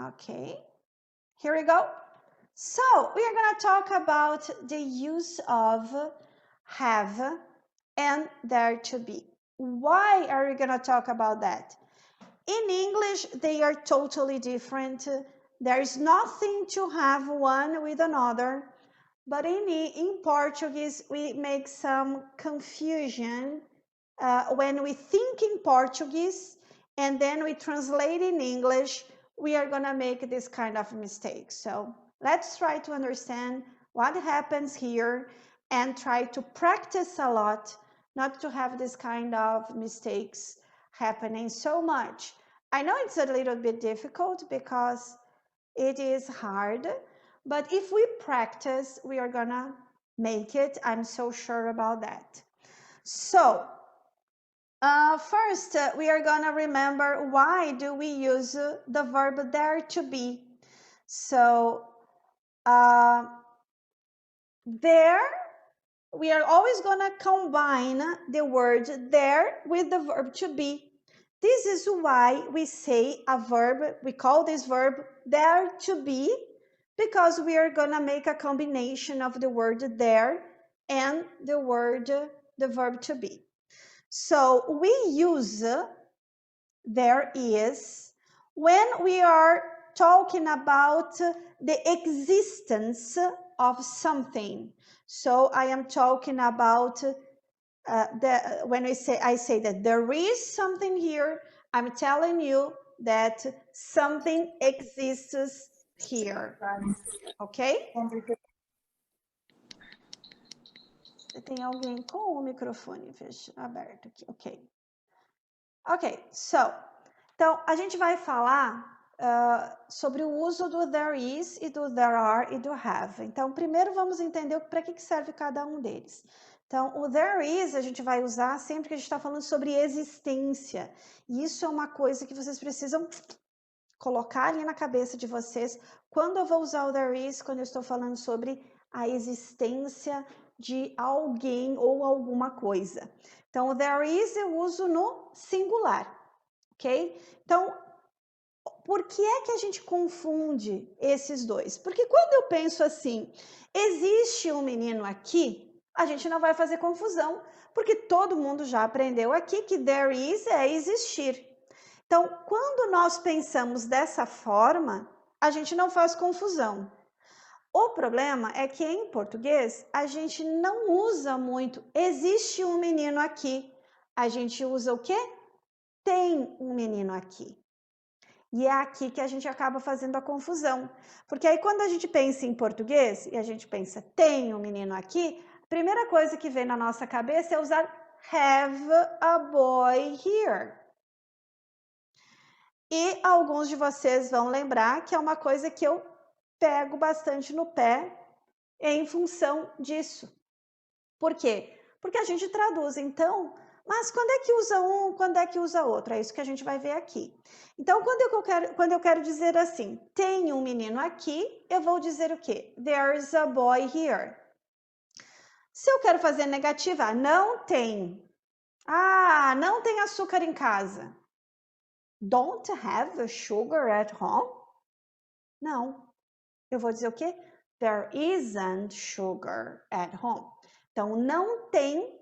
Okay, here we go. So we are going to talk about the use of have and there to be. Why are we going to talk about that? In English, they are totally different. There is nothing to have one with another. But in Portuguese, we make some confusion when we think in Portuguese and then we translate in English, we are going to make this kind of mistake. So let's try to understand what happens here and try to practice a lot, not to have this kind of mistakes happening so much. I know it's a little bit difficult because it is hard, but if we practice, we are gonna make it. I'm so sure about that. So first, we are gonna remember why do we use the verb there to be. So there, we are always gonna combine the word there with the verb to be. This is why we say a verb, we call this verb there to be, because we are gonna make a combination of the word there and the verb to be. So we use there is when we are talking about the existence of something. So I am talking about when I say that there is something here, I'm telling you that something exists here. Ok? Tem alguém com o microfone aberto aqui. Ok. Ok, então a gente vai falar sobre o uso do there is e do there are e do have. Então, primeiro vamos entender para que serve cada um deles. Então, o there is a gente vai usar sempre que a gente está falando sobre existência. E isso é uma coisa que vocês precisam colocar ali na cabeça de vocês. Quando eu vou usar o there is, quando eu estou falando sobre a existência de alguém ou alguma coisa. Então, o there is eu uso no singular, ok? Então, por que é que a gente confunde esses dois? Porque quando eu penso assim, existe um menino aqui, a gente não vai fazer confusão, porque todo mundo já aprendeu aqui que there is é existir. Então, quando nós pensamos dessa forma, a gente não faz confusão. O problema é que em português a gente não usa muito existe um menino aqui. A gente usa o quê? Tem um menino aqui. E é aqui que a gente acaba fazendo a confusão. Porque aí quando a gente pensa em português e a gente pensa tem um menino aqui, a primeira coisa que vem na nossa cabeça é usar have a boy here. E alguns de vocês vão lembrar que é uma coisa que eu pego bastante no pé em função disso. Por quê? Porque a gente traduz, então, mas quando é que usa um, quando é que usa outro? É isso que a gente vai ver aqui. Então, quando eu quero dizer assim, tem um menino aqui, eu vou dizer o quê? There's a boy here. Se eu quero fazer negativa, não tem. Ah, não tem açúcar em casa. Don't have sugar at home? Não. Eu vou dizer o quê? There isn't sugar at home. Então, não tem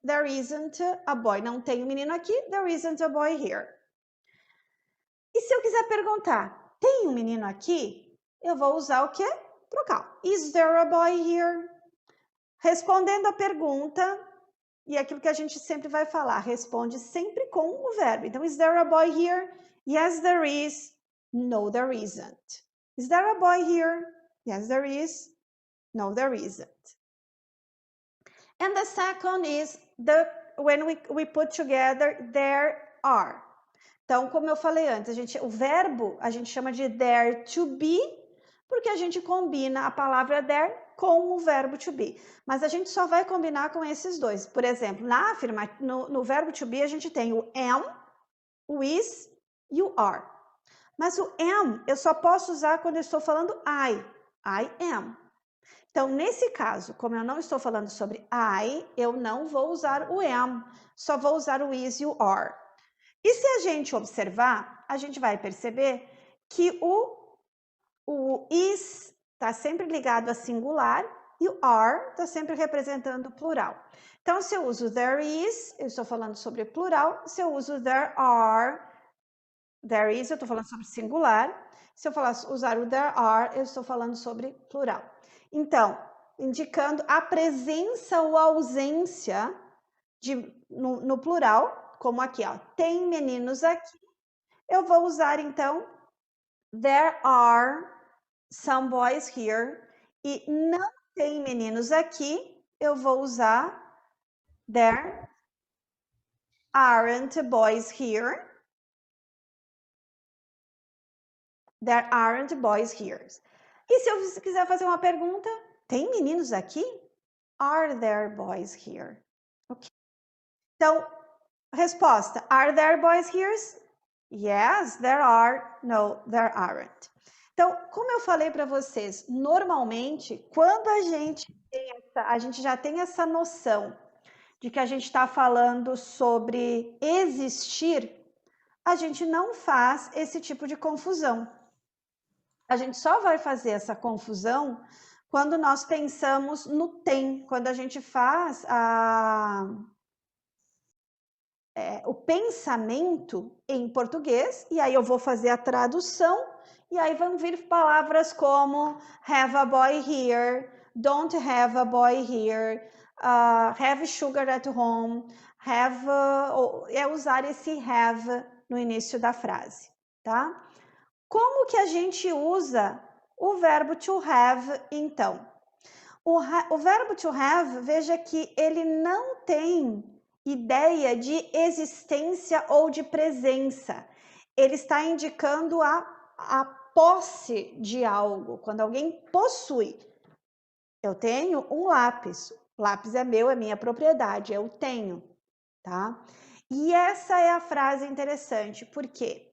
there isn't a boy. Não tem um menino aqui, there isn't a boy here. E se eu quiser perguntar, tem um menino aqui? Eu vou usar o quê? Trocar. Is there a boy here? Respondendo a pergunta, e aquilo que a gente sempre vai falar, responde sempre com o verbo. Então, is there a boy here? Yes, there is. No, there isn't. Is there a boy here? Yes, there is. No, there isn't. And the second is when we put together there are. Então, como eu falei antes, o verbo a gente chama de there to be, porque a gente combina a palavra there com o verbo to be. Mas a gente só vai combinar com esses dois. Por exemplo, no verbo to be a gente tem o am, o is e o are. Mas o am eu só posso usar quando eu estou falando I am. Então, nesse caso, como eu não estou falando sobre I, eu não vou usar o am, só vou usar o is e o are. E se a gente observar, a gente vai perceber que o is está sempre ligado a singular e o are está sempre representando o plural. Então, se eu uso there is, eu estou falando sobre plural. Se eu uso there is, eu estou falando sobre singular. Se eu usar o there are, eu estou falando sobre plural. Então, indicando a presença ou ausência no plural, como aqui, ó, tem meninos aqui. Eu vou usar, então, there are some boys here. E não tem meninos aqui, eu vou usar there aren't boys here. There aren't boys here. E se eu quiser fazer uma pergunta, tem meninos aqui? Are there boys here? Ok. Então, resposta, are there boys here? Yes, there are. No, there aren't. Então, como eu falei para vocês, normalmente, quando a gente já tem essa noção de que a gente está falando sobre existir, a gente não faz esse tipo de confusão. A gente só vai fazer essa confusão quando nós pensamos no tem, quando a gente faz o pensamento em português, e aí eu vou fazer a tradução, e aí vão vir palavras como have a boy here, don't have a boy here, have sugar at home, é usar esse have no início da frase, tá? Como que a gente usa o verbo to have, então? O verbo to have, veja que ele não tem ideia de existência ou de presença. Ele está indicando a posse de algo, quando alguém possui. Eu tenho um lápis, o lápis é meu, é minha propriedade, eu tenho, tá? E essa é a frase interessante, porque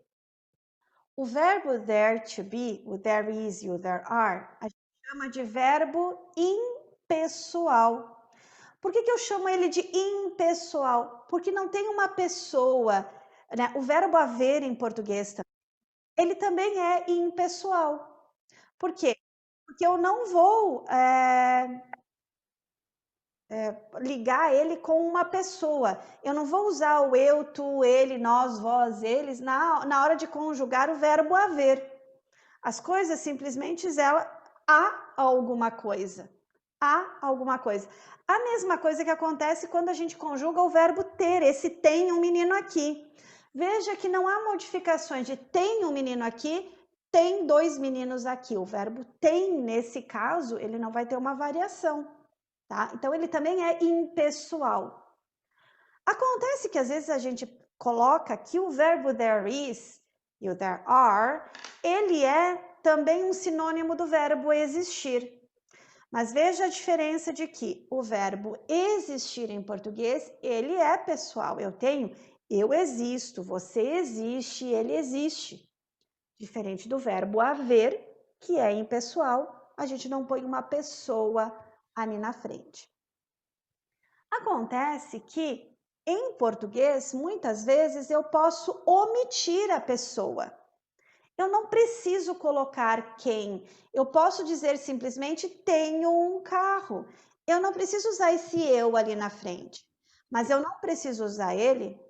o verbo there to be, o there is e o there are, a gente chama de verbo impessoal. Por que eu chamo ele de impessoal? Porque não tem uma pessoa, né? O verbo haver em português, ele também é impessoal. Por quê? Porque eu não vou ligar ele com uma pessoa. Eu não vou usar o eu, tu, ele, nós, vós, eles na hora de conjugar o verbo haver. As coisas simplesmente há alguma coisa. Há alguma coisa. A mesma coisa que acontece quando a gente conjuga o verbo ter. Esse tem um menino aqui. Veja que não há modificações de tem um menino aqui, tem dois meninos aqui. O verbo tem, nesse caso, ele não vai ter uma variação. Tá? Então, ele também é impessoal. Acontece que às vezes a gente coloca que o verbo there is e o there are, ele é também um sinônimo do verbo existir. Mas veja a diferença de que o verbo existir em português, ele é pessoal. Eu existo, você existe, ele existe. Diferente do verbo haver, que é impessoal, a gente não põe uma pessoa ali na frente. Acontece que em português, muitas vezes eu posso omitir a pessoa. Eu não preciso colocar quem. Eu posso dizer simplesmente tenho um carro. Eu não preciso usar esse eu ali na frente. Mas eu não preciso usar ele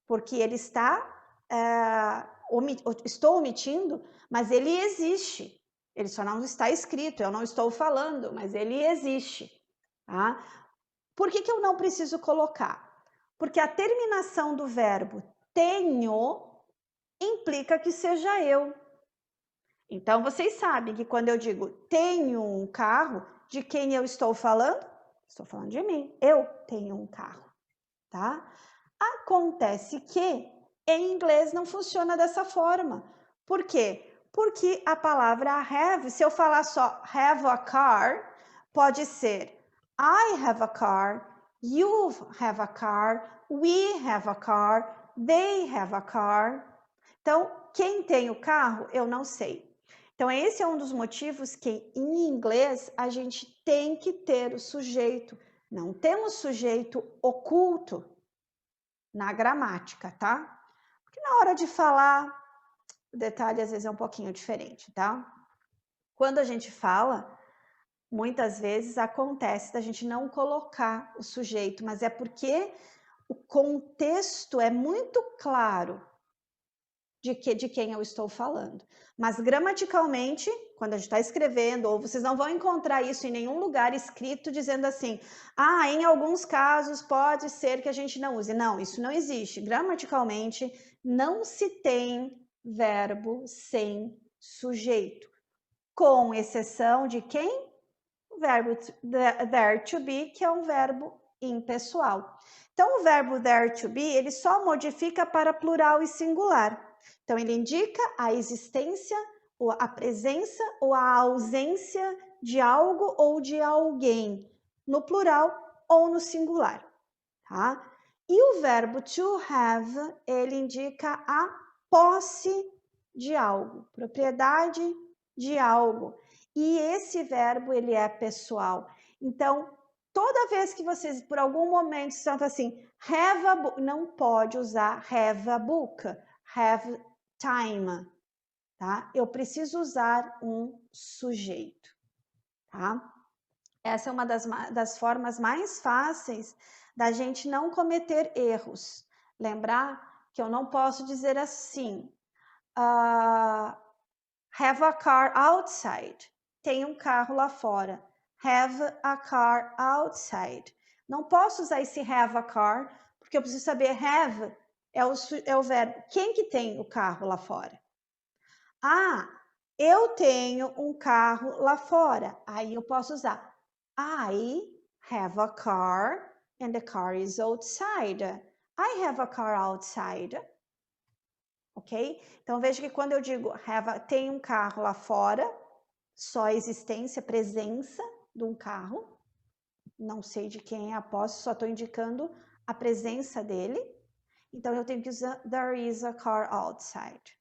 porque ele estou omitindo, mas ele existe. Ele só não está escrito, eu não estou falando, mas ele existe. Tá? Por que eu não preciso colocar? Porque a terminação do verbo tenho implica que seja eu. Então, vocês sabem que quando eu digo tenho um carro, de quem eu estou falando? Estou falando de mim. Eu tenho um carro, tá? Acontece que em inglês não funciona dessa forma. Por quê? Porque a palavra have, se eu falar só have a car, pode ser I have a car, you have a car, we have a car, they have a car. Então, quem tem o carro, eu não sei. Então, esse é um dos motivos que em inglês a gente tem que ter o sujeito. Não temos sujeito oculto na gramática, tá? Porque na hora de falar o detalhe às vezes é um pouquinho diferente, tá? Quando a gente fala, muitas vezes acontece da gente não colocar o sujeito, mas é porque o contexto é muito claro de quem eu estou falando. Mas gramaticalmente, quando a gente está escrevendo, ou vocês não vão encontrar isso em nenhum lugar escrito dizendo assim, em alguns casos pode ser que a gente não use. Não, isso não existe. Gramaticalmente, não se tem verbo sem sujeito, com exceção de quem? O verbo there to be, que é um verbo impessoal. Então, o verbo there to be, ele só modifica para plural e singular. Então, ele indica a existência, ou a presença, ou a ausência de algo ou de alguém, no plural ou no singular, tá? E o verbo to have, ele indica a posse de algo, propriedade de algo. E esse verbo, ele é pessoal. Então, toda vez que vocês, por algum momento, estão assim, have a book, não pode usar have a book, have time, tá? Eu preciso usar um sujeito, tá? Essa é uma das formas mais fáceis da gente não cometer erros. Lembrar que eu não posso dizer assim, have a car outside. Tem um carro lá fora. Have a car outside. Não posso usar esse have a car, porque eu preciso saber have é o verbo. Quem que tem o carro lá fora? Eu tenho um carro lá fora. Aí eu posso usar I have a car and the car is outside. I have a car outside. Ok? Então, veja que quando eu digo tem um carro lá fora, só existência, presença de um carro, não sei de quem é a posse, só estou indicando a presença dele. Então, eu tenho que usar there is a car outside.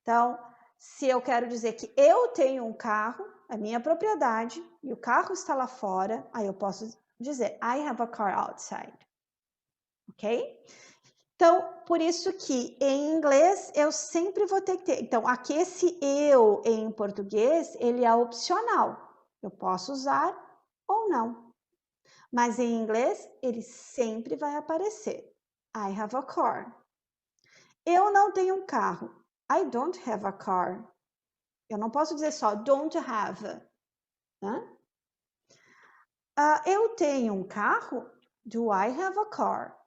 Então, se eu quero dizer que eu tenho um carro, é minha propriedade, e o carro está lá fora, aí eu posso dizer I have a car outside. Ok? Então, por isso que em inglês eu sempre vou ter que ter. Então, aqui esse eu em português, ele é opcional. Eu posso usar ou não. Mas em inglês, ele sempre vai aparecer. I have a car. Eu não tenho um carro. I don't have a car. Eu não posso dizer só don't have. Né? Eu tenho um carro? Do I have a car?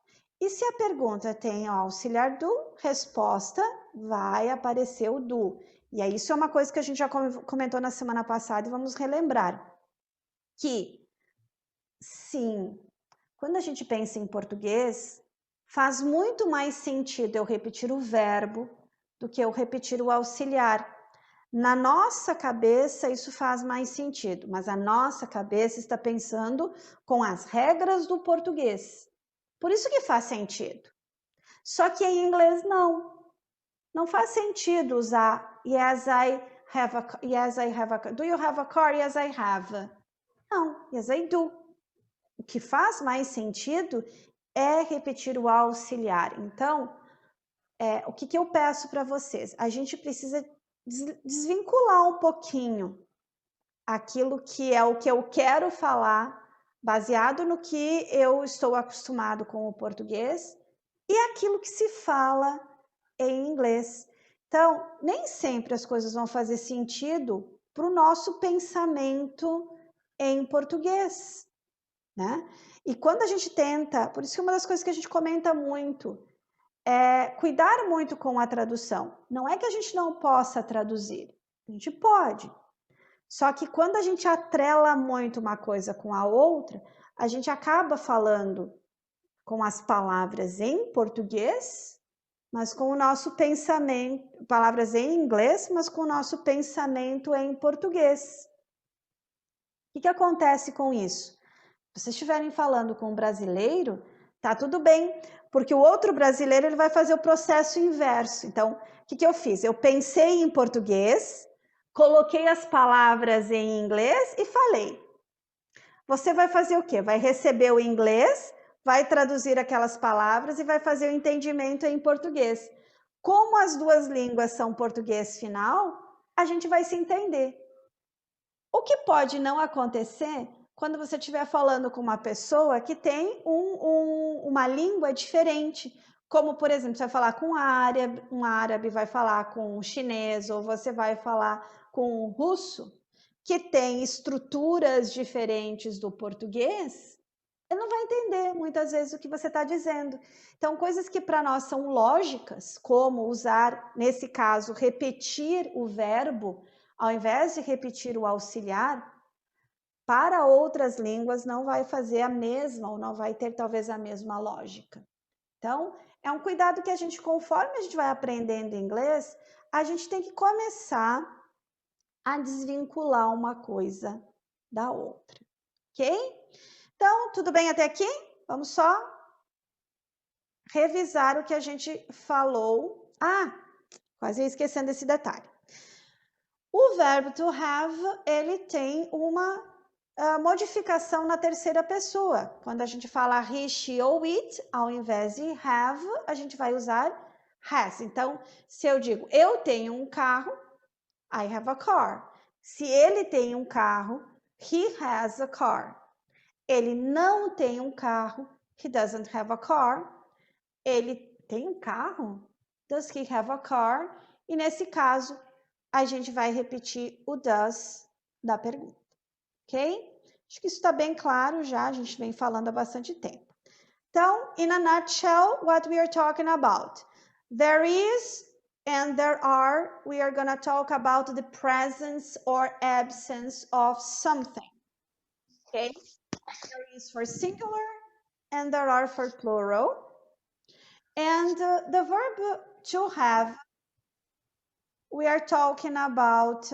E se a pergunta tem o auxiliar do, resposta vai aparecer o do. E aí isso é uma coisa que a gente já comentou na semana passada e vamos relembrar. Que, sim, quando a gente pensa em português, faz muito mais sentido eu repetir o verbo do que eu repetir o auxiliar. Na nossa cabeça, isso faz mais sentido, mas a nossa cabeça está pensando com as regras do português. Por isso que faz sentido. Só que em inglês não. Não faz sentido usar yes, I have a car. Do you have a car? Yes, I have. Não, yes, I do. O que faz mais sentido é repetir o auxiliar. Então, o que eu peço para vocês? A gente precisa desvincular um pouquinho aquilo que é o que eu quero falar, baseado no que eu estou acostumado com o português, e aquilo que se fala em inglês. Então, nem sempre as coisas vão fazer sentido para o nosso pensamento em português, né? E quando a gente tenta, por isso que uma das coisas que a gente comenta muito é cuidar muito com a tradução. Não é que a gente não possa traduzir, a gente pode. Só que quando a gente atrela muito uma coisa com a outra, a gente acaba falando com as palavras em português, mas com o nosso pensamento, palavras em inglês, mas com o nosso pensamento em português. O que acontece com isso? Se vocês estiverem falando com um brasileiro, tá tudo bem, porque o outro brasileiro ele vai fazer o processo inverso. Então, o que eu fiz? Eu pensei em português, coloquei as palavras em inglês e falei. Você vai fazer o quê? Vai receber o inglês, vai traduzir aquelas palavras e vai fazer o entendimento em português. Como as duas línguas são português final, a gente vai se entender. O que pode não acontecer quando você estiver falando com uma pessoa que tem uma língua diferente, como, por exemplo, você vai falar com um árabe vai falar com um chinês, ou você vai falar com um russo, que tem estruturas diferentes do português, ele não vai entender muitas vezes o que você está dizendo. Então, coisas que para nós são lógicas, como usar, nesse caso, repetir o verbo, ao invés de repetir o auxiliar, para outras línguas não vai fazer a mesma, ou não vai ter talvez a mesma lógica. Então, é um cuidado que a gente, conforme a gente vai aprendendo inglês, a gente tem que começar a desvincular uma coisa da outra, ok? Então, tudo bem até aqui? Vamos só revisar o que a gente falou. Ah, quase esquecendo esse detalhe. O verbo to have, ele tem uma modificação na terceira pessoa. Quando a gente fala he, she ou it, ao invés de have, a gente vai usar has. Então, se eu digo eu tenho um carro, I have a car. Se ele tem um carro, he has a car. Ele não tem um carro, he doesn't have a car. Ele tem um carro? Does he have a car? E nesse caso, a gente vai repetir o does da pergunta, ok? Acho que isso está bem claro já, a gente vem falando há bastante tempo. Então, in a nutshell, what we are talking about. There is and there are, we are going to talk about the presence or absence of something, okay? There is for singular and there are for plural. And the verb to have, we are talking about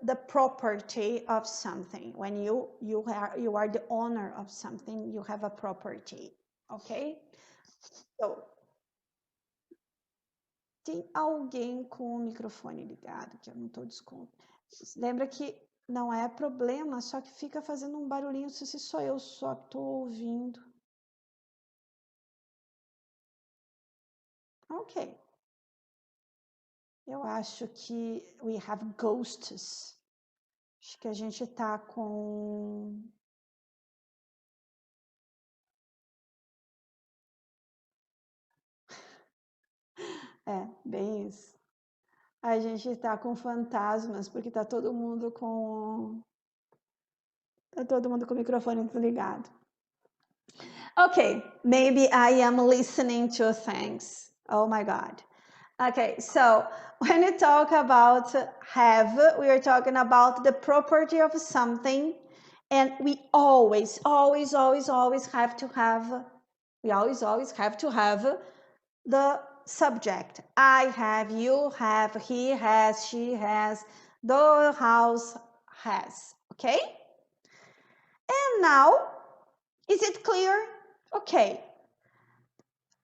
the property of something. When you are the owner of something, you have a property, ok? So, tem alguém com o microfone ligado, que eu não estou descontando. Lembra que não é problema, só que fica fazendo um barulhinho, não sei se sou eu só que estou ouvindo. Ok. Eu acho que we have ghosts. Acho que a gente tá com... É, bem isso. A gente tá com fantasmas, porque tá todo mundo com... Tá todo mundo com o microfone desligado. Okay, maybe I am listening to things. Oh my God. Okay, so when you talk about have, we are talking about the property of something, and we always have to have, the subject. I have, you have, he has, she has, the house has, okay? And now, is it clear? Ok.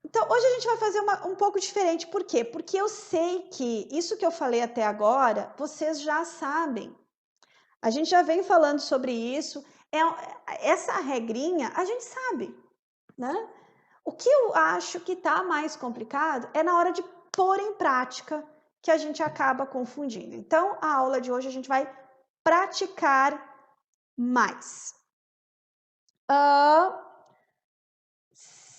Então, hoje a gente vai fazer um pouco diferente. Por quê? Porque eu sei que isso que eu falei até agora, vocês já sabem. A gente já vem falando sobre isso. Essa regrinha, a gente sabe, né? O que eu acho que está mais complicado é na hora de pôr em prática que a gente acaba confundindo. Então, a aula de hoje a gente vai praticar mais.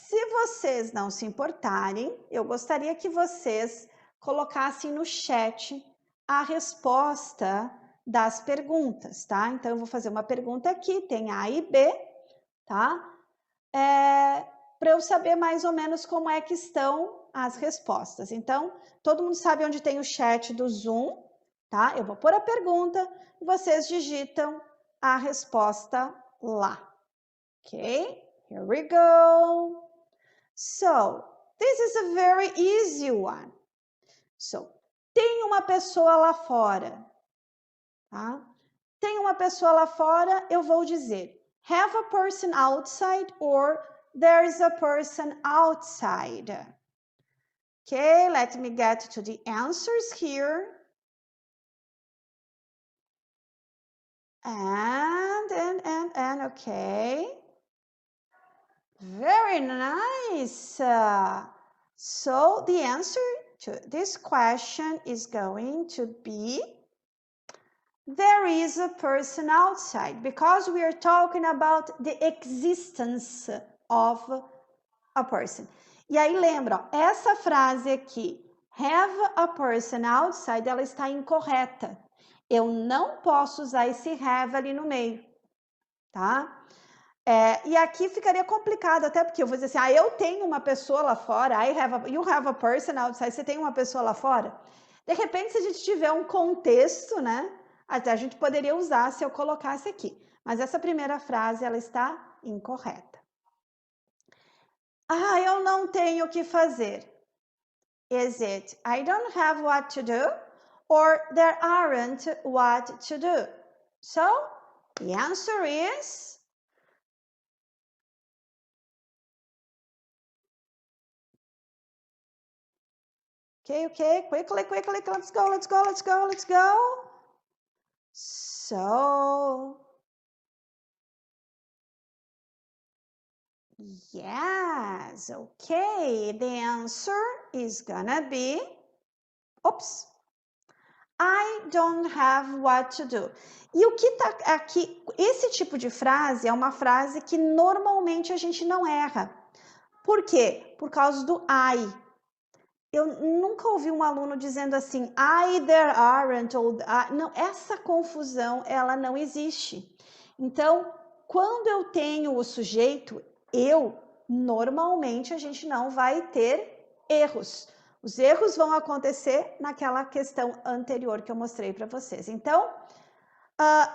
Se vocês não se importarem, eu gostaria que vocês colocassem no chat a resposta das perguntas, tá? Então, eu vou fazer uma pergunta aqui, tem A e B, tá? Para eu saber mais ou menos como é que estão as respostas. Então, todo mundo sabe onde tem o chat do Zoom, tá? Eu vou pôr a pergunta e vocês digitam a resposta lá. Ok? Here we go. So, this is a very easy one. So, tem uma pessoa lá fora, tá? Tem uma pessoa lá fora, eu vou dizer have a person outside or there is a person outside. Okay, let me get to the answers here. And, okay. Very nice. So the answer to this question is going to be there is a person outside, because we are talking about the existence of a person. E aí lembra, ó, essa frase aqui, have a person outside, ela está incorreta. Eu não posso usar esse have ali no meio, tá? E aqui ficaria complicado, até porque eu vou dizer assim, eu tenho uma pessoa lá fora, you have a person outside, você tem uma pessoa lá fora. De repente, se a gente tiver um contexto, né, até a gente poderia usar se eu colocasse aqui. Mas essa primeira frase, ela está incorreta. Eu não tenho o que fazer. Is it I don't have what to do, or there aren't what to do? So, the answer is okay, quickly, let's go. So, yes, okay, the answer is gonna be, oops, I don't have what to do. E o que tá aqui, esse tipo de frase é uma frase que normalmente a gente não erra. Por quê? Por causa do I. Eu nunca ouvi um aluno dizendo assim, there aren't, ou não, essa confusão, ela não existe. Então, quando eu tenho o sujeito, normalmente a gente não vai ter erros. Os erros vão acontecer naquela questão anterior que eu mostrei para vocês. Então,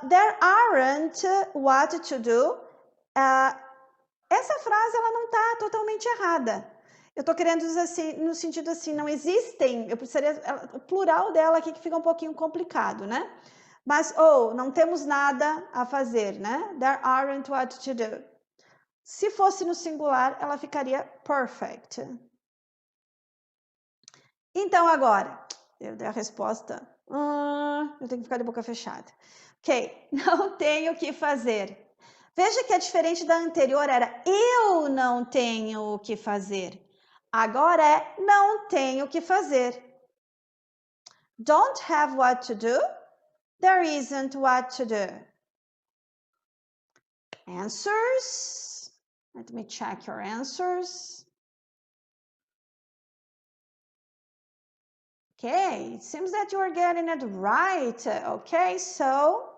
there aren't what to do. Essa frase, ela não está totalmente errada. Eu estou querendo dizer assim, no sentido assim, não existem, eu precisaria, o plural dela aqui que fica um pouquinho complicado, né? Mas, não temos nada a fazer, né? There aren't what to do. Se fosse no singular, ela ficaria perfect. Então, agora, eu dei a resposta. Eu tenho que ficar de boca fechada. Ok, não tenho o que fazer. Veja que a diferente da anterior era eu não tenho o que fazer. Agora é não tenho o que fazer. Don't have what to do. There isn't what to do. Answers. Let me check your answers. Okay, it seems that you are getting it right. Okay, so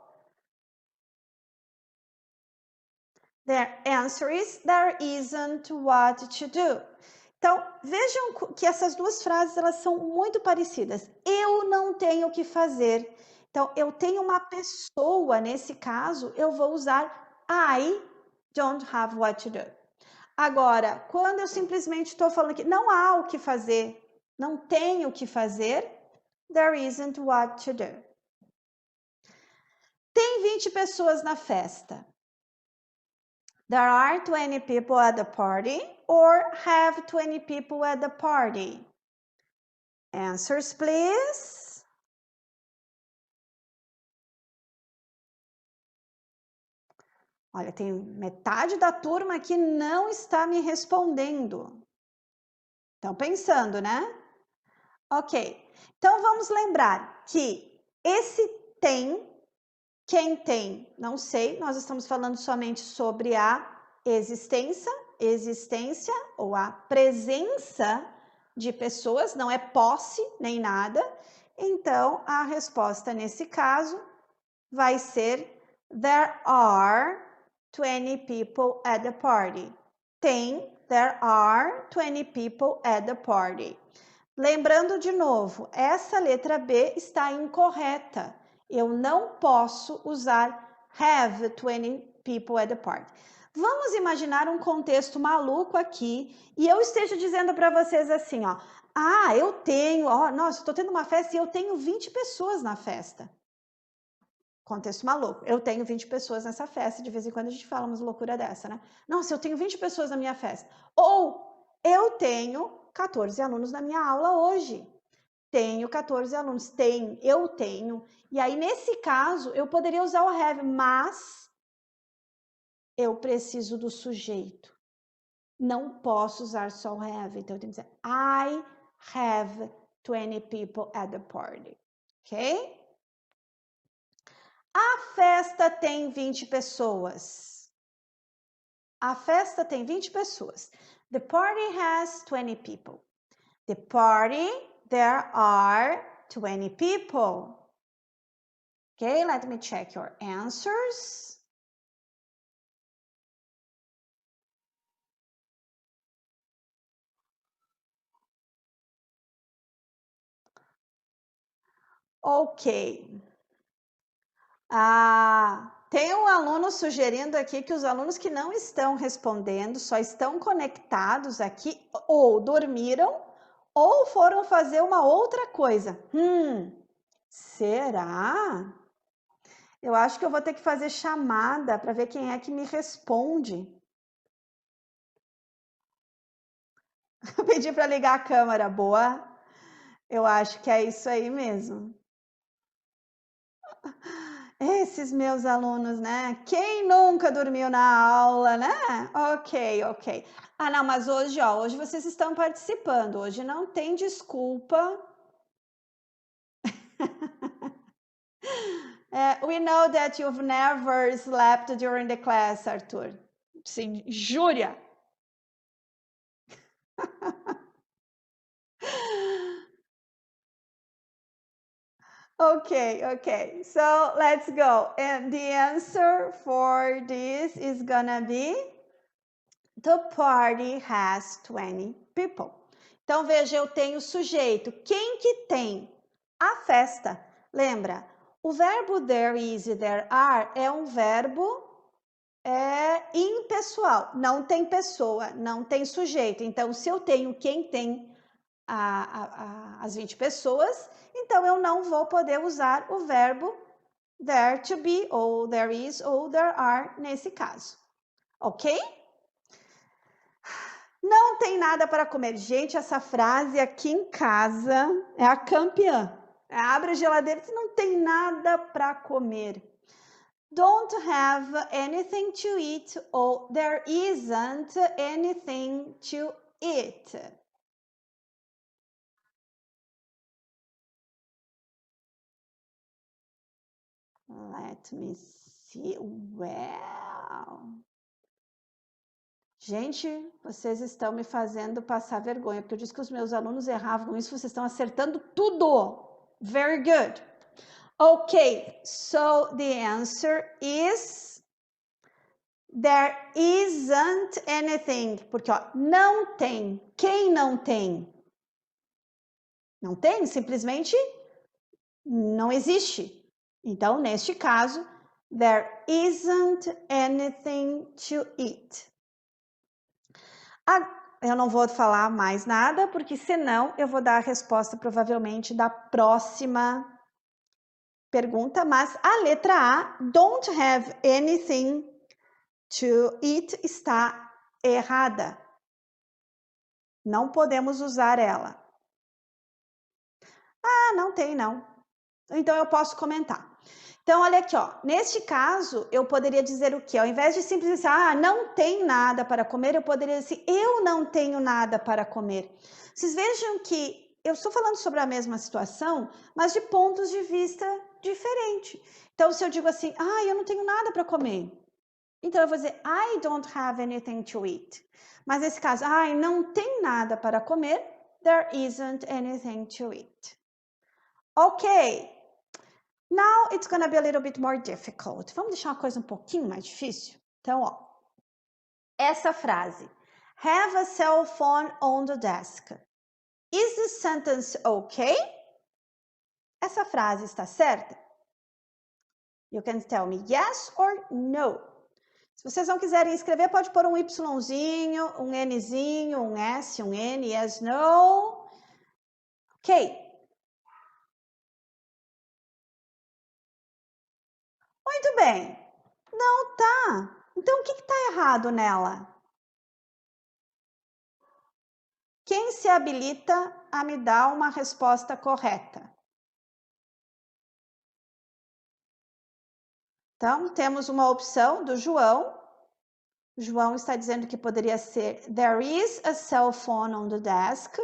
the answer is there isn't what to do. Então, vejam que essas duas frases, elas são muito parecidas. Eu não tenho o que fazer. Então, eu tenho uma pessoa, nesse caso, eu vou usar I don't have what to do. Agora, quando eu simplesmente estou falando que não há o que fazer, não tenho o que fazer, there isn't what to do. Tem 20 pessoas na festa. There are 20 people at the party, or have 20 people at the party? Answers, please. Olha, tem metade da turma que não está me respondendo. Estão pensando, né? Ok. Então, vamos lembrar que esse tem, quem tem, não sei, nós estamos falando somente sobre a existência ou a presença de pessoas, não é posse nem nada. Então, a resposta nesse caso vai ser there are 20 people at the party. There are 20 people at the party. Lembrando de novo, essa letra B está incorreta. Eu não posso usar have 20 people at the party. Vamos imaginar um contexto maluco aqui e eu esteja dizendo para vocês assim, ó, eu tenho, nossa, estou tendo uma festa e eu tenho 20 pessoas na festa. Contexto maluco. Eu tenho 20 pessoas nessa festa, de vez em quando a gente fala umas loucuras dessa, né? Nossa, eu tenho 20 pessoas na minha festa. Ou eu tenho 14 alunos na minha aula hoje. Tenho 14 alunos. Eu tenho. E aí, nesse caso, eu poderia usar o have, mas eu preciso do sujeito. não posso usar só have, então eu tenho que dizer I have 20 people at the party, ok? A festa tem 20 pessoas. A festa tem 20 pessoas. The party has 20 people. The party, there are 20 people. Okay, let me check your answers. Ok. Tem um aluno sugerindo aqui que os alunos que não estão respondendo só estão conectados aqui ou dormiram ou foram fazer uma outra coisa. Será? Eu acho que eu vou ter que fazer chamada para ver quem é que me responde. Pedi para ligar a câmera, boa. Eu acho que é isso aí mesmo. Esses meus alunos, né? Quem nunca dormiu na aula, né? Ok. Ah, não, mas hoje, ó, hoje vocês estão participando. Hoje não tem desculpa. We know that you've never slept during the class, Arthur. Sim, júria. Okay. So let's go. And the answer for this is gonna be the party has 20 people. Então veja, eu tenho sujeito. Quem que tem? A festa. Lembra? O verbo there is e there are é um verbo impessoal. Não tem pessoa, não tem sujeito. Então, se eu tenho quem tem as 20 pessoas, então eu não vou poder usar o verbo there to be, ou there is, ou there are nesse caso. Ok? Não tem nada para comer. Gente, essa frase aqui em casa é a campeã. Abre a geladeira e não tem nada para comer. Don't have anything to eat or there isn't anything to eat. Let me see. Well. Gente, vocês estão me fazendo passar vergonha, porque eu disse que os meus alunos erravam isso, vocês estão acertando tudo. Very good. Okay, so the answer is there isn't anything, porque ó, não tem. Quem não tem? Não tem, simplesmente não existe. Então, neste caso, there isn't anything to eat. Eu não vou falar mais nada, porque senão eu vou dar a resposta provavelmente da próxima pergunta, mas a letra A, don't have anything to eat, está errada. Não podemos usar ela. Ah, não tem não. Então eu posso comentar. Então, olha aqui, ó. Neste caso, eu poderia dizer o quê? Ao invés de simplesmente dizer, não tem nada para comer, eu poderia dizer, eu não tenho nada para comer. Vocês vejam que eu estou falando sobre a mesma situação, mas de pontos de vista diferentes. Então, se eu digo assim, eu não tenho nada para comer. Então, eu vou dizer, I don't have anything to eat. Mas nesse caso, não tem nada para comer, there isn't anything to eat. Ok. Now it's gonna be a little bit more difficult. Vamos deixar uma coisa um pouquinho mais difícil? Então, ó, essa frase. Have a cell phone on the desk. Is this sentence okay? Essa frase está certa? You can tell me yes or no. Se vocês não quiserem escrever, pode pôr um Yzinho, um Nzinho, um S, um N, yes, no. Ok. Muito bem. Não tá. Então, o que está errado nela? Quem se habilita a me dar uma resposta correta? Então, temos uma opção do João. João está dizendo que poderia ser there is a cell phone on the desk.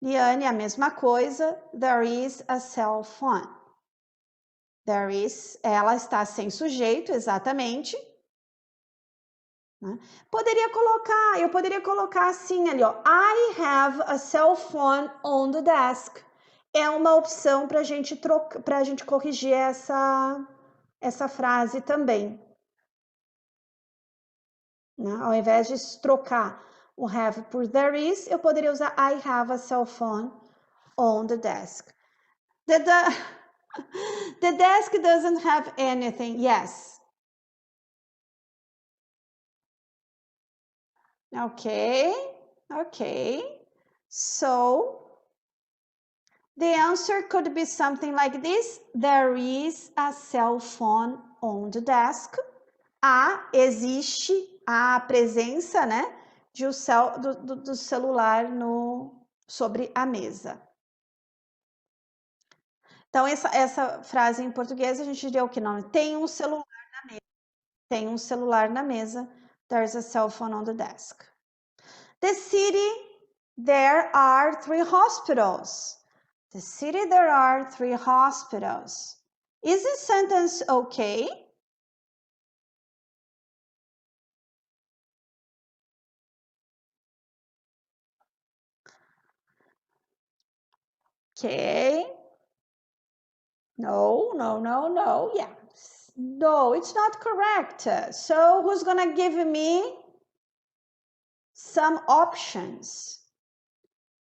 Liane, a mesma coisa. There is a cell phone. There is, ela está sem sujeito, exatamente. Né? Eu poderia colocar assim ali, ó. I have a cell phone on the desk. É uma opção para a gente corrigir essa frase também. Né? Ao invés de trocar o have por there is, eu poderia usar I have a cell phone on the desk. The desk doesn't have anything. Yes. Okay. So the answer could be something like this. There is a cell phone on the desk. Existe a presença, né, do celular sobre a mesa. Então, essa frase em português, a gente diria o que não? Tem um celular na mesa. Tem um celular na mesa. There's a cell phone on the desk. The city, there are 3 hospitals. The city, there are 3 hospitals. Is this sentence okay? Okay. No. Yeah. No, it's not correct. So who's gonna give me some options?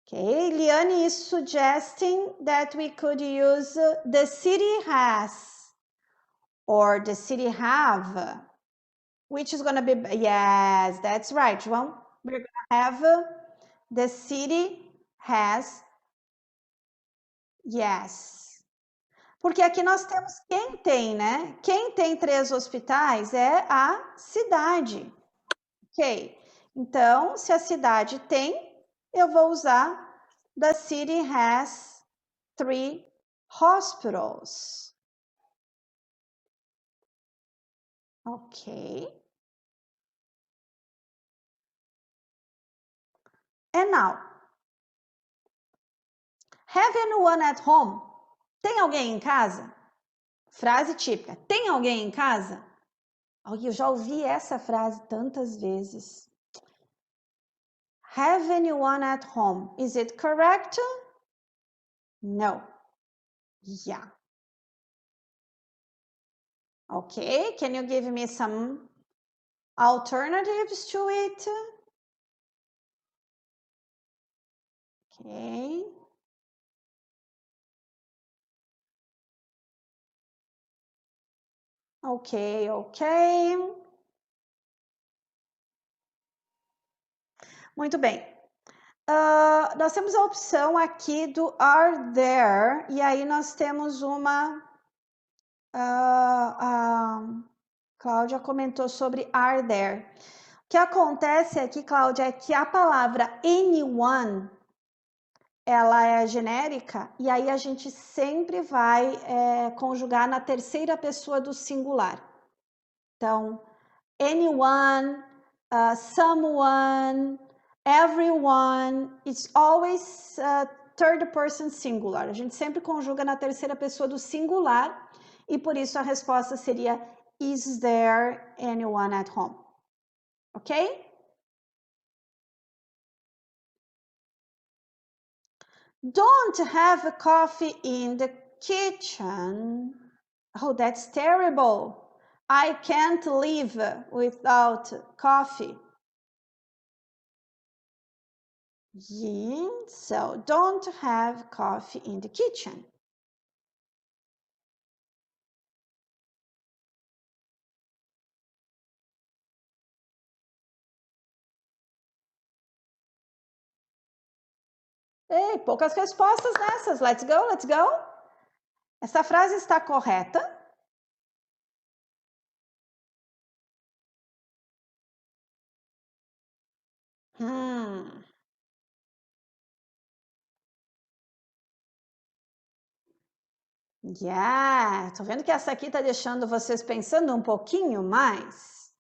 Okay, Liane is suggesting that we could use the city has or the city have, which is gonna be, yes, that's right, João. We're gonna have the city has, yes. Porque aqui nós temos quem tem, né? Quem tem 3 hospitais é a cidade. Ok. Então, se a cidade tem, eu vou usar the city has 3 hospitals. Ok. And now, have anyone at home? Tem alguém em casa? Frase típica. Tem alguém em casa? Eu já ouvi essa frase tantas vezes. Have anyone at home? Is it correct? No. Yeah. Okay, can you give me some alternatives to it? Okay. Ok. Muito bem. Nós temos a opção aqui do are there, e aí nós temos uma... a Cláudia comentou sobre are there. O que acontece aqui, Cláudia, é que a palavra anyone, ela é genérica, e aí a gente sempre vai conjugar na terceira pessoa do singular. Então, anyone, someone, everyone, it's always third person singular. A gente sempre conjuga na terceira pessoa do singular e por isso a resposta seria is there anyone at home? Ok? Don't have coffee in the kitchen. Oh, that's terrible. I can't live without coffee. Yeah, so don't have coffee in the kitchen. Ei, poucas respostas nessas. Let's go. Essa frase está correta? Yeah, tô vendo que essa aqui tá deixando vocês pensando um pouquinho mais.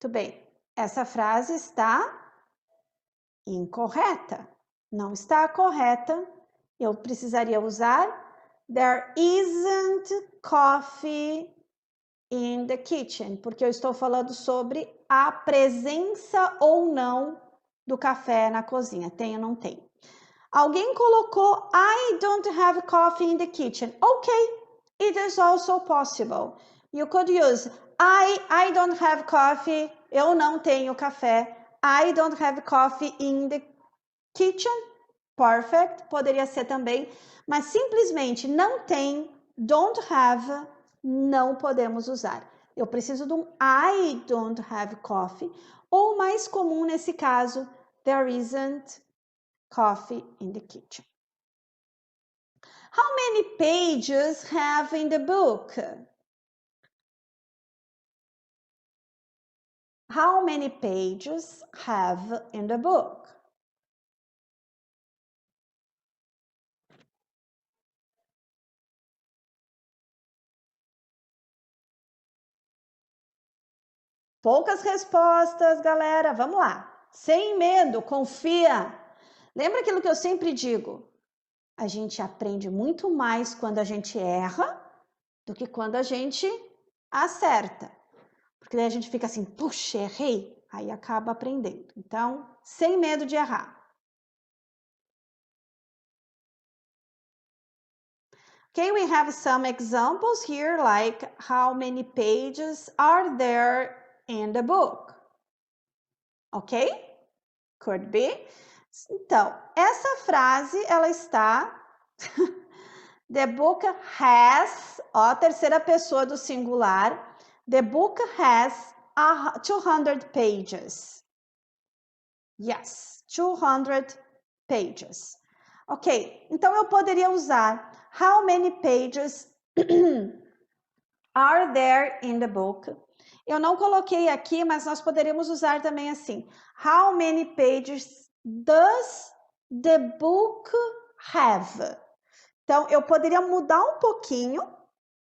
Muito bem. Essa frase está incorreta. Não está correta. Eu precisaria usar there isn't coffee in the kitchen, porque eu estou falando sobre a presença ou não do café na cozinha. Tem ou não tem? Alguém colocou I don't have coffee in the kitchen. Okay, it is also possible. You could use I don't have coffee. Eu não tenho café. I don't have coffee in the kitchen. Perfect. Poderia ser também, mas simplesmente não tem, don't have, não podemos usar. Eu preciso de um I don't have coffee, ou mais comum nesse caso, there isn't coffee in the kitchen. How many pages have in the book? How many pages have in the book? Poucas respostas, galera. Vamos lá. Sem medo, confia. Lembra aquilo que eu sempre digo? A gente aprende muito mais quando a gente erra do que quando a gente acerta. Porque daí a gente fica assim, puxa, errei. Aí acaba aprendendo. Então, sem medo de errar. Okay, we have some examples here, like how many pages are there in the book? Ok? Could be. Então, essa frase, ela está... The book has, ó, terceira pessoa do singular. The book has 200 pages. Yes, 200 pages. Ok, então eu poderia usar how many pages are there in the book? Eu não coloquei aqui, mas nós poderíamos usar também assim. How many pages does the book have? Então, eu poderia mudar um pouquinho,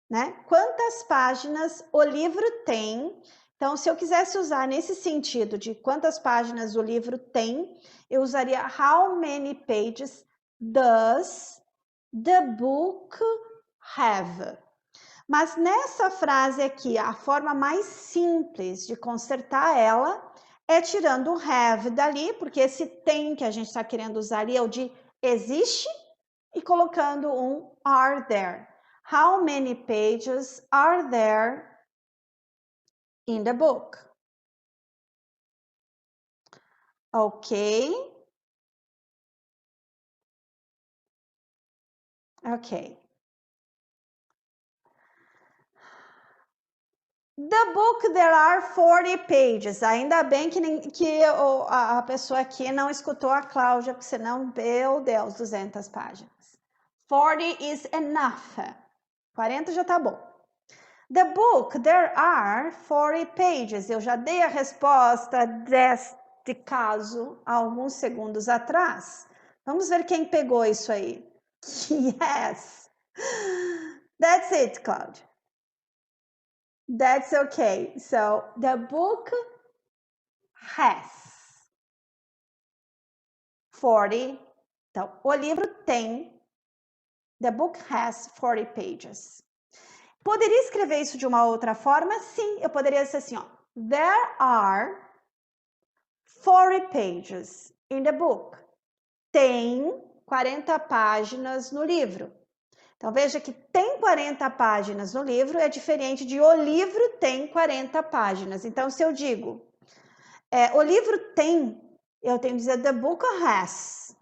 né? Quantas páginas o livro tem? Então, se eu quisesse usar nesse sentido de quantas páginas o livro tem, eu usaria how many pages does the book have? Mas nessa frase aqui, a forma mais simples de consertar ela é tirando o have dali, porque esse tem que a gente está querendo usar ali é o de existe, e colocando um are there. How many pages are there in the book? Ok. Ok. The book, there are 40 pages. Ainda bem que a pessoa aqui não escutou a Cláudia, porque senão, meu Deus, 200 páginas. 40 is enough. 40 já tá bom. The book, there are 40 pages. Eu já dei a resposta deste caso há alguns segundos atrás. Vamos ver quem pegou isso aí. Yes. That's it, Cláudia. That's okay. So, the book has 40. Então, o livro tem. The book has 40 pages. Poderia escrever isso de uma outra forma? Sim, eu poderia dizer assim, ó. There are 40 pages in the book. Tem 40 páginas no livro. Então, veja que tem 40 páginas no livro é diferente de o livro tem 40 páginas. Então, se eu digo, o livro tem, eu tenho que dizer the book has.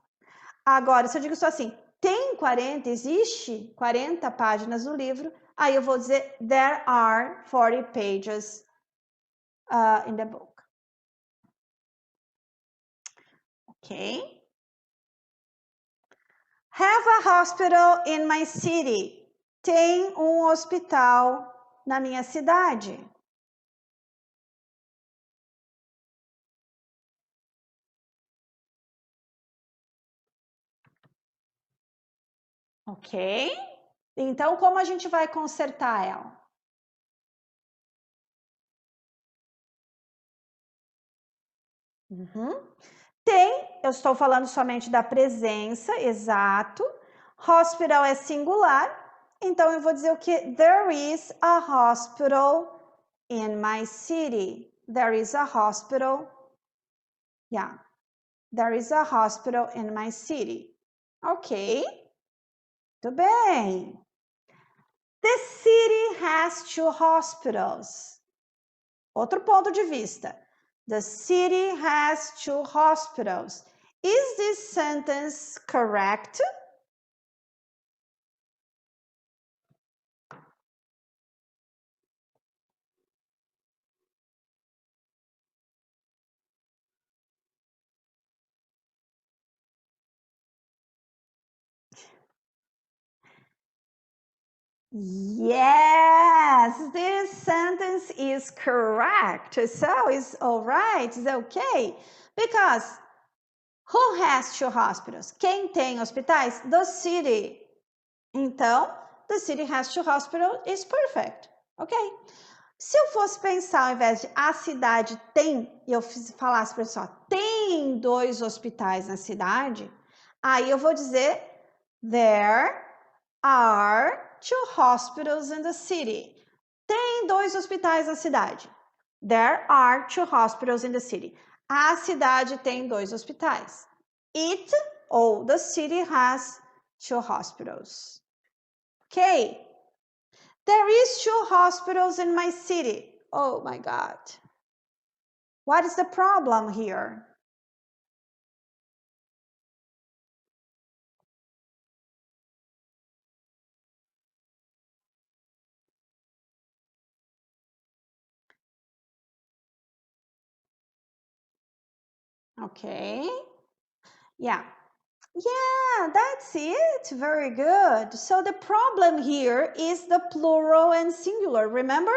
Agora, se eu digo só assim, tem 40, existe 40 páginas no livro, aí eu vou dizer there are 40 pages in the book. Ok? Have a hospital in my city. Tem um hospital na minha cidade. Ok? Então, como a gente vai consertar ela? Tem, eu estou falando somente da presença, exato. Hospital é singular, então eu vou dizer o que? There is a hospital in my city. There is a hospital. Yeah. There is a hospital in my city. Ok. Tudo bem. The city has 2 hospitals. Outro ponto de vista. The city has 2 hospitals. Is this sentence correct? Yes, this sentence is correct. So it's all right, it's okay. Because who has 2 hospitals? Quem tem hospitais? The city. Então, the city has 2 hospitals is perfect. Ok. Se eu fosse pensar ao invés de a cidade tem, e eu falasse para o pessoal, tem 2 hospitais na cidade, aí eu vou dizer there are 2 hospitals in the city. Tem 2 hospitais na cidade. There are 2 hospitals in the city. A cidade tem 2 hospitais. It, ou the city, has 2 hospitals. Okay. There is 2 hospitals in my city. Oh my God. What is the problem here? Okay. Yeah. Yeah, that's it. Very good. So the problem here is the plural and singular. Remember,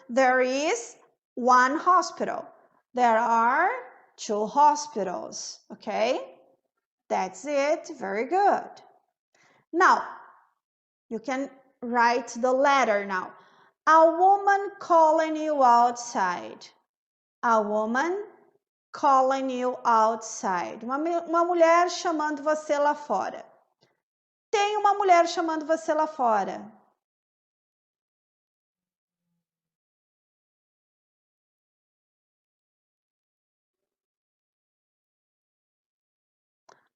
there is 1 hospital. There are 2 hospitals. Okay? That's it. Very good. Now, you can write the letter now. A woman calling you outside. A woman calling you outside. Uma mulher chamando você lá fora. Tem uma mulher chamando você lá fora.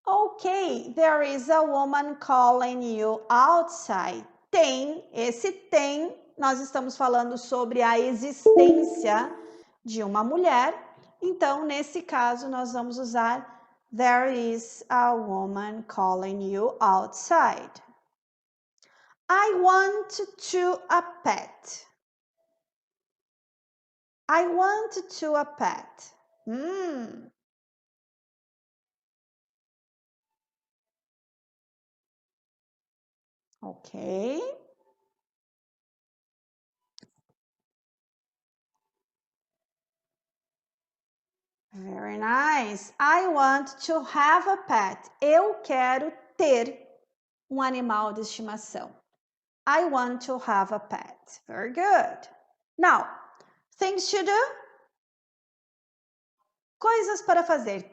Ok, there is a woman calling you outside. Tem, esse tem, nós estamos falando sobre a existência de uma mulher. Então, nesse caso, nós vamos usar there is a woman calling you outside. I want to a pet. I want to a pet. Ok. Very nice. I want to have a pet. Eu quero ter um animal de estimação. I want to have a pet. Very good. Now, things to do. Coisas para fazer.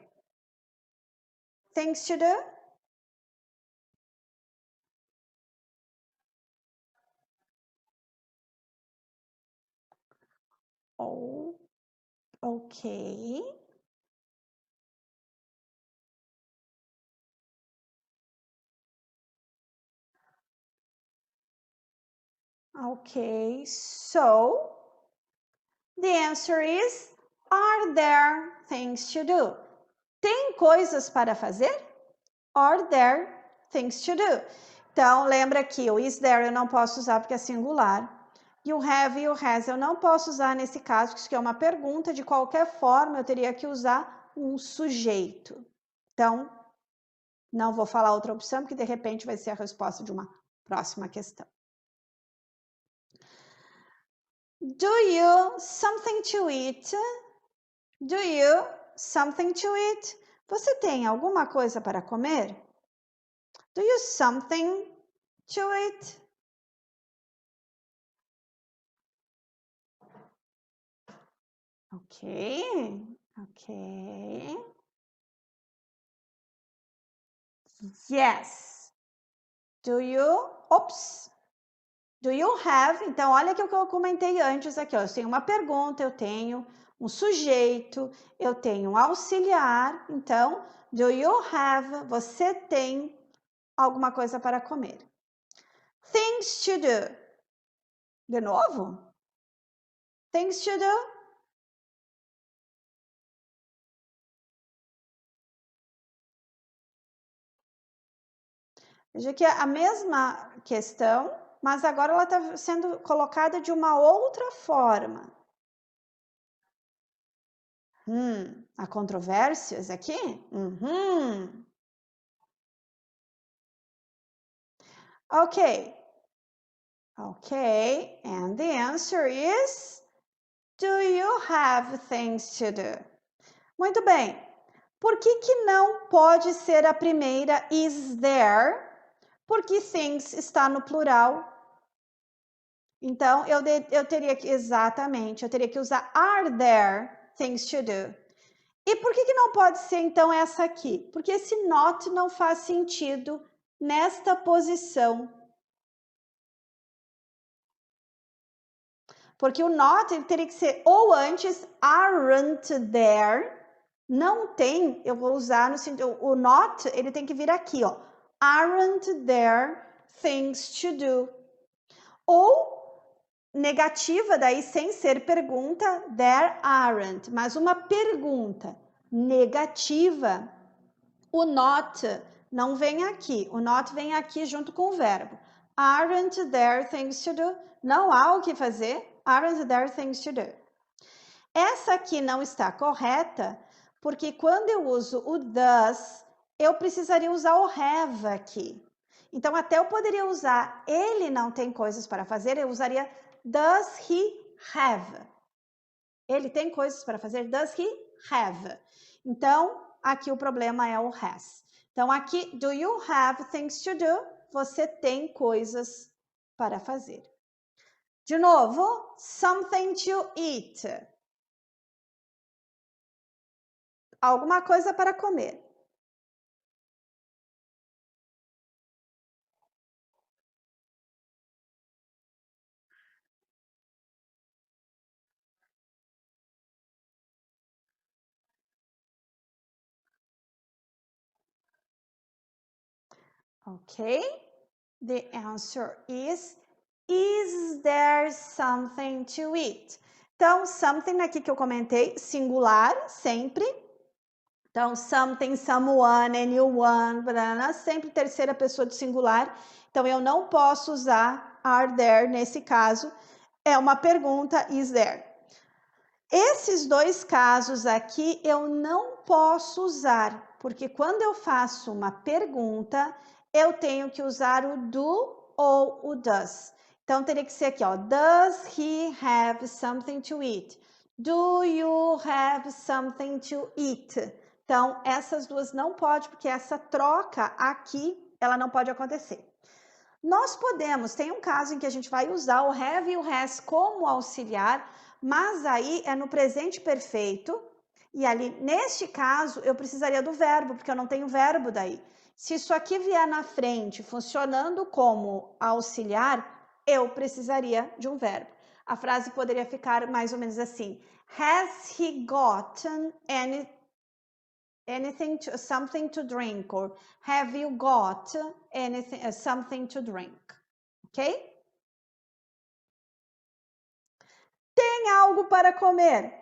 Things to do. Oh, okay. Okay, so the answer is, are there things to do? Tem coisas para fazer? Are there things to do? Então, lembra que o is there eu não posso usar porque é singular. E o have e o has eu não posso usar nesse caso, porque isso aqui é uma pergunta. De qualquer forma, eu teria que usar um sujeito. Então, não vou falar outra opção, porque de repente vai ser a resposta de uma próxima questão. Do you something to eat? Do you something to eat? Você tem alguma coisa para comer? Do you something to eat? Ok. Ok. Yes. Do you? Ops. Do you have? Então, olha o que eu comentei antes aqui. Ó. Eu tenho uma pergunta, eu tenho um sujeito, eu tenho um auxiliar. Então, do you have? Você tem alguma coisa para comer. Things to do. De novo? Things to do. Veja que é a mesma questão, mas agora ela está sendo colocada de uma outra forma. Há controvérsias aqui? Ok. Ok, and the answer is, do you have things to do? Muito bem. Por que não pode ser a primeira is there? Porque things está no plural. Então, eu teria que, exatamente, eu teria que usar are there things to do. E por que não pode ser, então, essa aqui? Porque esse not não faz sentido nesta posição. Porque o not ele teria que ser ou antes aren't there, não tem, eu vou usar no sentido, o not ele tem que vir aqui, ó. Aren't there things to do? Ou negativa, daí sem ser pergunta, there aren't, mas uma pergunta negativa, o not não vem aqui, o not vem aqui junto com o verbo. Aren't there things to do? Não há o que fazer. Aren't there things to do? Essa aqui não está correta, porque quando eu uso o does, eu precisaria usar o have aqui. Então, até eu poderia usar ele não tem coisas para fazer, eu usaria does he have? Ele tem coisas para fazer, does he have? Então, aqui o problema é o has. Então, aqui, do you have things to do? Você tem coisas para fazer. De novo, something to eat. Alguma coisa para comer. Ok? The answer is there something to eat? Então, something aqui que eu comentei, singular, sempre. Então, something, someone, anyone, banana, sempre terceira pessoa do singular. Então, eu não posso usar are there nesse caso. É uma pergunta, is there? Esses dois casos aqui eu não posso usar, porque quando eu faço uma pergunta, eu tenho que usar o do ou o does. Então, teria que ser aqui, ó. Does he have something to eat? Do you have something to eat? Então, essas duas não pode, porque essa troca aqui, ela não pode acontecer. Nós podemos, tem um caso em que a gente vai usar o have e o has como auxiliar, mas aí é no presente perfeito, e ali, neste caso, eu precisaria do verbo, porque eu não tenho verbo daí. Se isso aqui vier na frente, funcionando como auxiliar, eu precisaria de um verbo. A frase poderia ficar mais ou menos assim: Has he gotten anything to, something to drink? Or have you got anything, something to drink? Ok? Tem algo para comer?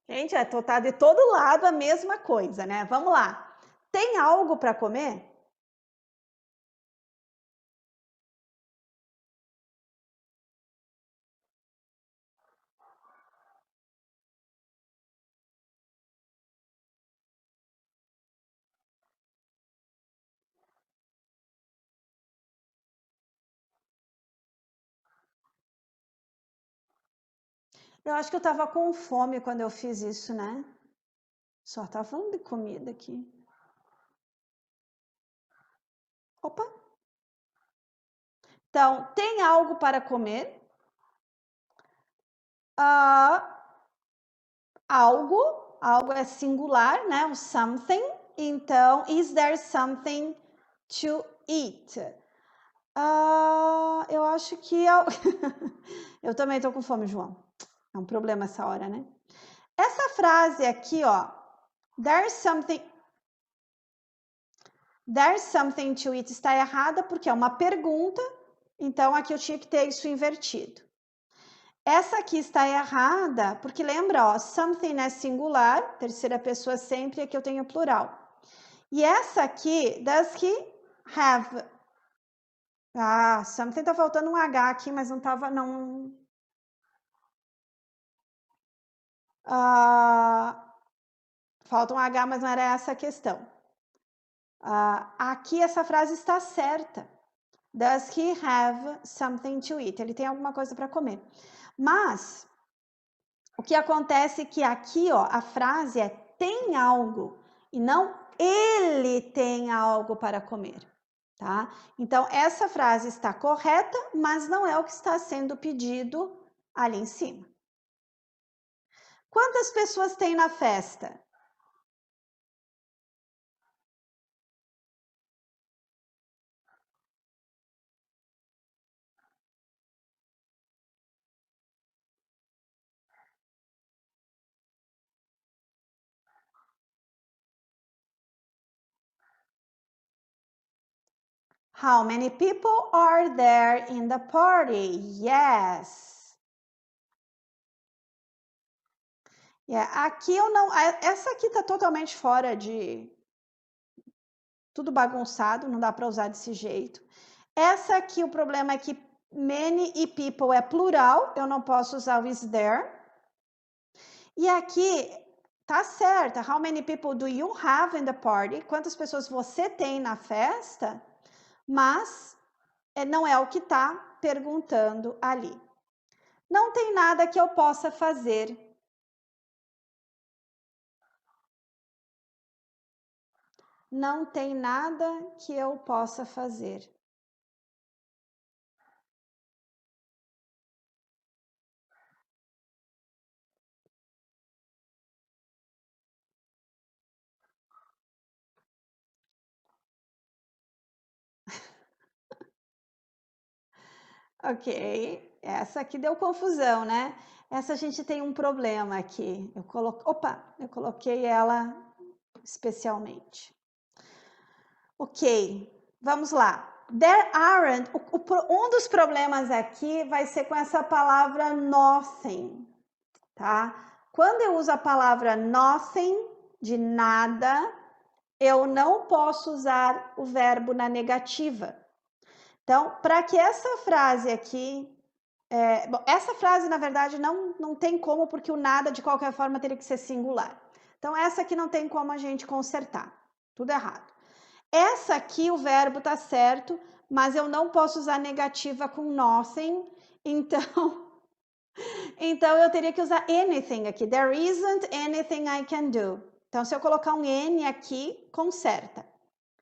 Gente, tá de todo lado a mesma coisa, né? Vamos lá. Tem algo para comer? Eu acho que eu estava com fome quando eu fiz isso, né? Só tá falando de comida aqui. Opa! Então, tem algo para comer? Algo algo é singular, né? O something. Então, is there something to eat? Eu acho que eu também tô com fome, João. É um problema essa hora, né? Essa frase aqui, ó, there's something to eat, está errada porque é uma pergunta, então aqui eu tinha que ter isso invertido. Essa aqui está errada porque lembra, ó, something é singular, terceira pessoa sempre, aqui eu tenho plural. E essa aqui, does he have? Something tá faltando um H aqui, mas não tava, não. Falta um H, mas não era essa a questão. Aqui essa frase está certa. Does he have something to eat? Ele tem alguma coisa para comer. Mas o que acontece é que aqui, ó, a frase é tem algo e não ele tem algo para comer, tá? Então essa frase está correta, mas não é o que está sendo pedido ali em cima. Quantas pessoas tem na festa? How many people are there in the party? Yes. Aqui eu não... Essa aqui tá totalmente fora de... Tudo bagunçado, não dá para usar desse jeito. Essa aqui, o problema é que many e people é plural, eu não posso usar o is there. E aqui, tá certa, how many people do you have in the party? Quantas pessoas você tem na festa? Mas não é o que tá perguntando ali. Não tem nada que eu possa fazer. Não tem nada que eu possa fazer. Ok, essa aqui deu confusão, né? Essa a gente tem um problema aqui. Eu coloquei ela especialmente. Ok, vamos lá. There aren't, um dos problemas aqui vai ser com essa palavra nothing, tá? Quando eu uso a palavra nothing, de nada, eu não posso usar o verbo na negativa. Então, para que essa frase aqui... bom, essa frase, na verdade, não tem como, porque o nada, de qualquer forma, teria que ser singular. Então, essa aqui não tem como a gente consertar. Tudo errado. Essa aqui, o verbo tá certo, mas eu não posso usar negativa com nothing. Então eu teria que usar anything aqui. There isn't anything I can do. Então, se eu colocar um N aqui, conserta,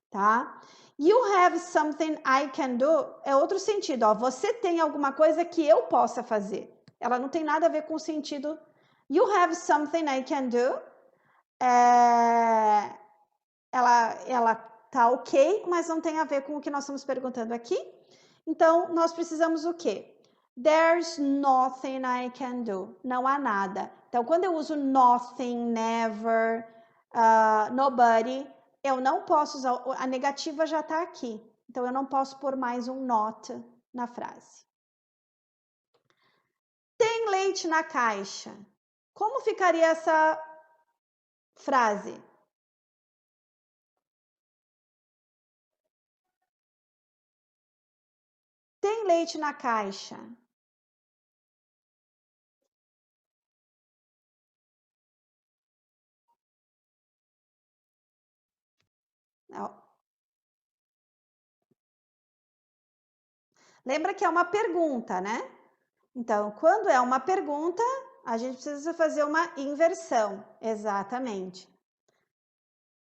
tá? You have something I can do é outro sentido, ó. Você tem alguma coisa que eu possa fazer. Ela não tem nada a ver com o sentido. You have something I can do. Ela tá ok, mas não tem a ver com o que nós estamos perguntando aqui. Então, nós precisamos o quê? There's nothing I can do. Não há nada. Então, quando eu uso nothing, never, nobody, eu não posso usar, a negativa já está aqui. Então, eu não posso pôr mais um not na frase. Tem leite na caixa. Como ficaria essa frase? Tem leite na caixa. Lembra que é uma pergunta, né? Então, quando é uma pergunta, a gente precisa fazer uma inversão. Exatamente.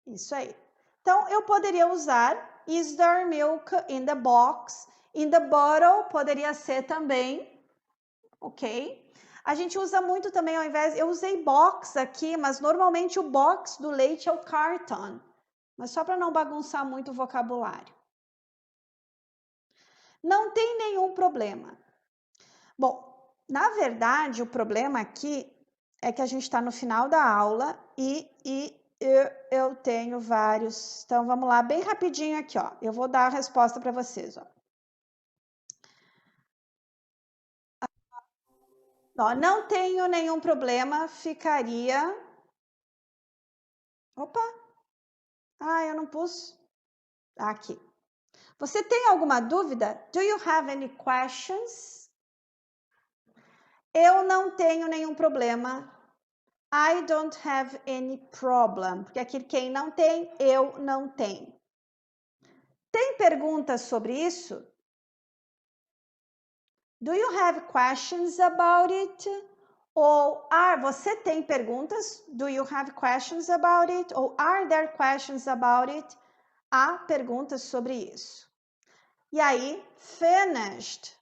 Isso aí. Então, eu poderia usar is there milk in the box? In the bottle poderia ser também, ok? A gente usa muito também, ao invés... Eu usei box aqui, mas normalmente o box do leite é o carton. Mas só para não bagunçar muito o vocabulário. Não tem nenhum problema. Bom, na verdade, o problema aqui é que a gente está no final da aula e eu tenho vários. Então, vamos lá, bem rapidinho aqui, ó. Eu vou dar a resposta para vocês, ó. Ó, não tenho nenhum problema, ficaria... Opa! Ah, eu não pus... Aqui. Você tem alguma dúvida? Do you have any questions? Eu não tenho nenhum problema. I don't have any problem. Porque aqui quem não tem, eu não tenho. Tem perguntas sobre isso? Do you have questions about it? Ou você tem perguntas? Do you have questions about it? Ou are there questions about it? Há perguntas sobre isso. E aí, finished.